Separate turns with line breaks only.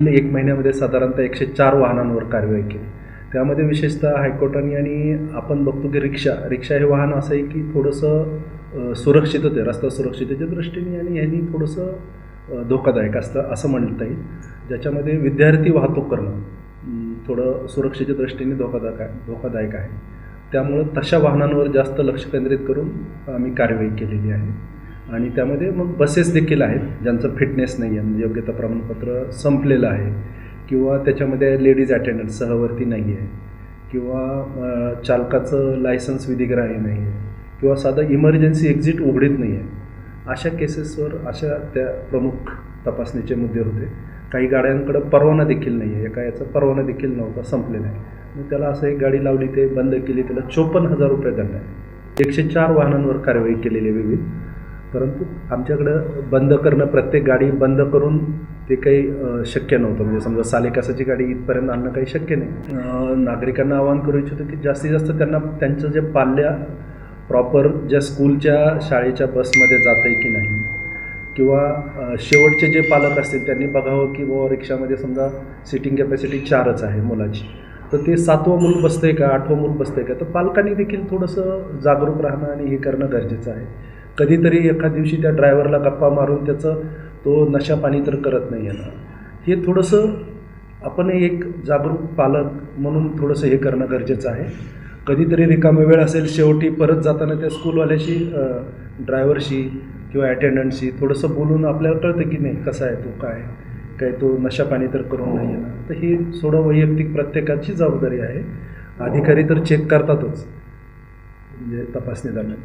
एक महिन्यामध्ये साधारणतः 104 वाहनांवर कारवाई केली. त्यामध्ये विशेषतः हायकोर्टाने आणि आपण बघतो की रिक्षा हे वाहन असं आहे की थोडंसं सुरक्षित होते, रस्ता सुरक्षिततेच्या दृष्टीने आणि ह्यांनी थोडंसं धोकादायक असतं असं म्हणता येईल. ज्याच्यामध्ये विद्यार्थी वाहतूक करणं थोडं सुरक्षेच्या दृष्टीने धोकादायक आहे. त्यामुळं तशा वाहनांवर जास्त लक्ष केंद्रित करून आम्ही कारवाई केलेली आहे. आणि त्यामध्ये मग बसेस देखील आहेत ज्यांचं फिटनेस नाही आहे, म्हणजे योग्यता प्रमाणपत्र संपलेलं आहे किंवा त्याच्यामध्ये लेडीज अटेंडंट सहवर्ती नाही आहे किंवा चालकाचं लायसन्स विधिग्राह्य नाही आहे किंवा साधं इमर्जन्सी एक्झिट उघडीत नाही आहे. अशा केसेसवर अशा त्या प्रमुख तपासणीचे मुद्दे होते. काही गाड्यांकडं परवाना देखील नाही आहे, एका याचा परवाना देखील नव्हता, संपलेला आहे. मग त्याला असं एक गाडी लावली, ते बंद केली, त्याला 54,000 रुपये दंड आहे. 104 वाहनांवर कारवाई केलेली आहे विविध. परंतु आमच्याकडं बंद करणं, प्रत्येक गाडी बंद करून ते काही शक्य नव्हतं. म्हणजे समजा सालेकासाची गाडी इथपर्यंत आणणं काही शक्य नाही. नागरिकांना आवाहन करू इच्छितो की जास्तीत जास्त त्यांना त्यांचं जे पाल्य प्रॉपर ज्या स्कूलच्या शाळेच्या बसमध्ये जात आहे की नाही, किंवा शेवटचे जे पालक असतील त्यांनी बघावं की बाबा रिक्षामध्ये समजा सिटिंग कॅपॅसिटी 4च आहे मुलाची, तर ते 7वं मूल बसतं आहे का, 8वं मूल बसतं आहे का, तर पालकांनी देखील थोडंसं जागरूक राहणं आणि हे करणं गरजेचं आहे. कधीतरी एखाद दिवशी त्या ड्रायव्हरला गप्पा मारून त्याचं तो नशा पाणी तर करत नाही आहे ना, हे थोडंसं आपण एक जागरूक पालक म्हणून थोडंसं हे करणं गरजेचं आहे. कधीतरी रिकामा वेळ असेल, शेवटी परत जाताना त्या स्कूलवाल्याशी, ड्रायव्हरशी किंवा अटेंडंटशी थोडंसं बोलून आपल्याला कळतं की नाही कसा आहे तो, काय तो नशा पाणी तर करून नाही आहे ना. तर हे थोडं वैयक्तिक प्रत्येकाची जबाबदारी आहे. अधिकारी तर चेक करतातच म्हणजे तपासणी दरम्यान.